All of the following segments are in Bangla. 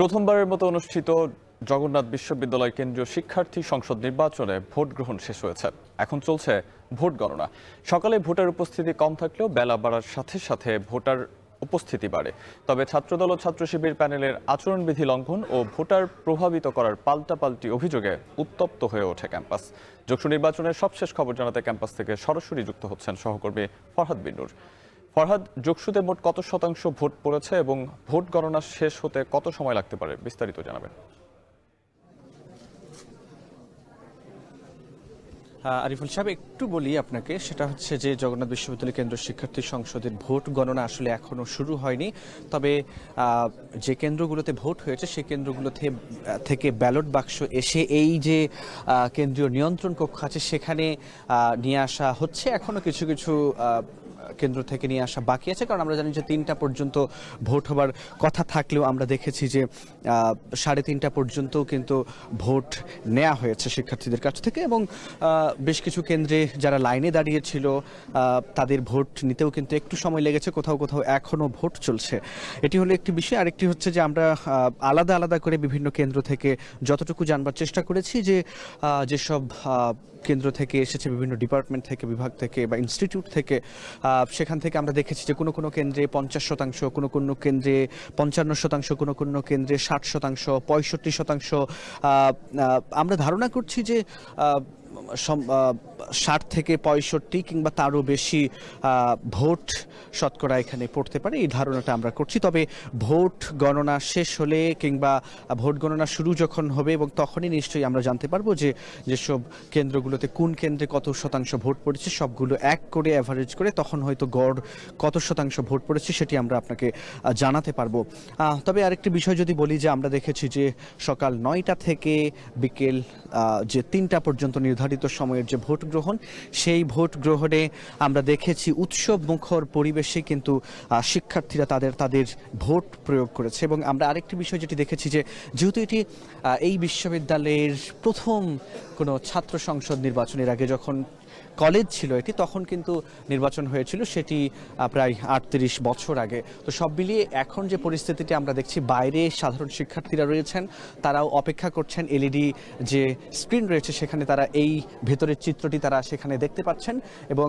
প্রথমবারের মতো অনুষ্ঠিত জগন্নাথ বিশ্ববিদ্যালয় কেন্দ্রীয় শিক্ষার্থী সংসদ নির্বাচনে ভোট গ্রহণ শেষ হয়েছে। এখন চলছে ভোট গণনা। সকালে ভোটার উপস্থিতি কম থাকলেও বেলা বাড়ার সাথে সাথে ভোটার উপস্থিতি বাড়ে। তবে ছাত্রদল ও ছাত্র শিবির প্যানেলের আচরণবিধি লঙ্ঘন ও ভোটার প্রভাবিত করার পাল্টাপাল্টি অভিযোগে উত্তপ্ত হয়ে ওঠে ক্যাম্পাস। যৌথ নির্বাচনের সবশেষ খবর জানাতে ক্যাম্পাস থেকে সরাসরি যুক্ত হচ্ছেন সহকর্মী ফরহাদ বিনুর। ফরহাদ, যোগসুতে মোট কত শতাংশ ভোট পড়েছে এবং ভোট গণনা শেষ হতে কত সময় লাগতে পারে, বিস্তারিত জানাবেন। আরিফুল সাহেব, একটু বলি আপনাকে, সেটা হচ্ছে যে জগন্নাথ বিশ্ববিদ্যালয় কেন্দ্রীয় শিক্ষার্থী সংসদের ভোট গণনা আসলে এখনো শুরু হয়নি। তবে যে কেন্দ্রগুলোতে ভোট হয়েছে সেই কেন্দ্রগুলো থেকে ব্যালট বাক্স এসে এই যে কেন্দ্রীয় নিয়ন্ত্রণ কক্ষ আছে সেখানে নিয়ে আসা হচ্ছে। এখনো কিছু কিছু কেন্দ্র থেকে নিয়ে আসা বাকি আছে, কারণ আমরা জানি যে 3টা পর্যন্ত ভোট হবার কথা থাকলেও আমরা দেখেছি যে 3:30 পর্যন্ত কিন্তু ভোট নেওয়া হয়েছে শিক্ষার্থীদের কাছ থেকে, এবং বেশ কিছু কেন্দ্রে যারা লাইনে দাঁড়িয়েছিল তাদের ভোট নিতেও কিন্তু একটু সময় লেগেছে, কোথাও কোথাও এখনও ভোট চলছে। এটি হলো একটি বিষয়। আরেকটি হচ্ছে যে আমরা আলাদা আলাদা করে বিভিন্ন কেন্দ্র থেকে যতটুকু জানবার চেষ্টা করেছি যে যেসব কেন্দ্র থেকে এসেছে, বিভিন্ন ডিপার্টমেন্ট থেকে, বিভাগ থেকে বা ইনস্টিটিউট থেকে, সেখান থেকে আমরা দেখেছি যে কোনো কোনো কেন্দ্রে 50%, কোনো কোনো কেন্দ্রে 55%, কোনো কোনো কেন্দ্রে 60%, 65%। আমরা ধারণা করছি যে 60 থেকে 65 কিংবা তারও বেশি ভোট শতকরা এখানে পড়তে পারে, এই ধারণাটা আমরা করছি। তবে ভোট গণনা শেষ হলে কিংবা ভোট গণনা শুরু যখন হবে এবং তখনই নিশ্চয়ই আমরা জানতে পারবো যে যেসব কেন্দ্রগুলোতে কোন কেন্দ্রে কত শতাংশ ভোট পড়েছে সবগুলো এক করে অ্যাভারেজ করে তখন হয়তো গড় কত শতাংশ ভোট পড়েছে সেটি আমরা আপনাকে জানাতে পারবো। তবে আরেকটি বিষয় যদি বলি, যে আমরা দেখেছি যে সকাল 9টা থেকে বিকেল যে 3টা পর্যন্ত নির্ধারিত সময়ের যে ভোট গ্রহণ, সেই ভোট গ্রহণে আমরা দেখেছি উৎসব মুখর পরিবেশে কিন্তু শিক্ষার্থীরা তাদের ভোট প্রয়োগ করেছে। এবং আমরা আরেকটি বিষয় যেটি দেখেছি যে যেহেতু এটি এই বিশ্ববিদ্যালয়ের প্রথম কোনো ছাত্র সংসদ নির্বাচনের আগে যখন কলেজ ছিল এটি, তখন কিন্তু নির্বাচন হয়েছিল, সেটি প্রায় 38 বছর আগে। তো সব মিলিয়ে এখন যে পরিস্থিতিটি আমরা দেখছি, বাইরে সাধারণ শিক্ষার্থীরা রয়েছেন, তারাও অপেক্ষা করছেন। এলইডি যে স্ক্রিন রয়েছে সেখানে তারা এই ভেতরের চিত্রটি তারা সেখানে দেখতে পাচ্ছেন, এবং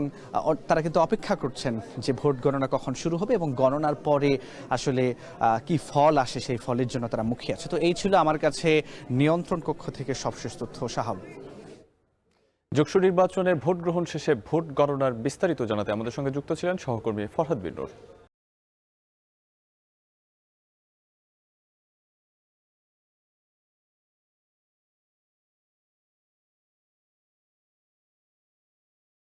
তারা কিন্তু অপেক্ষা করছেন যে ভোট গণনা কখন শুরু হবে এবং গণনার পরে আসলে কি ফল আসে সেই ফলের জন্য তারা মুখিয়ে আছে। তো এই ছিল আমার কাছে নিয়ন্ত্রণ কক্ষ থেকে সবশেষ তথ্য। সাহাব, যৌথ নির্বাচনের ভোট গ্রহণ শেষে ভোট গণনার বিস্তারিত জানাতে আমাদের সঙ্গে যুক্ত ছিলেন সহকর্মী ফরহাদ বিনুর।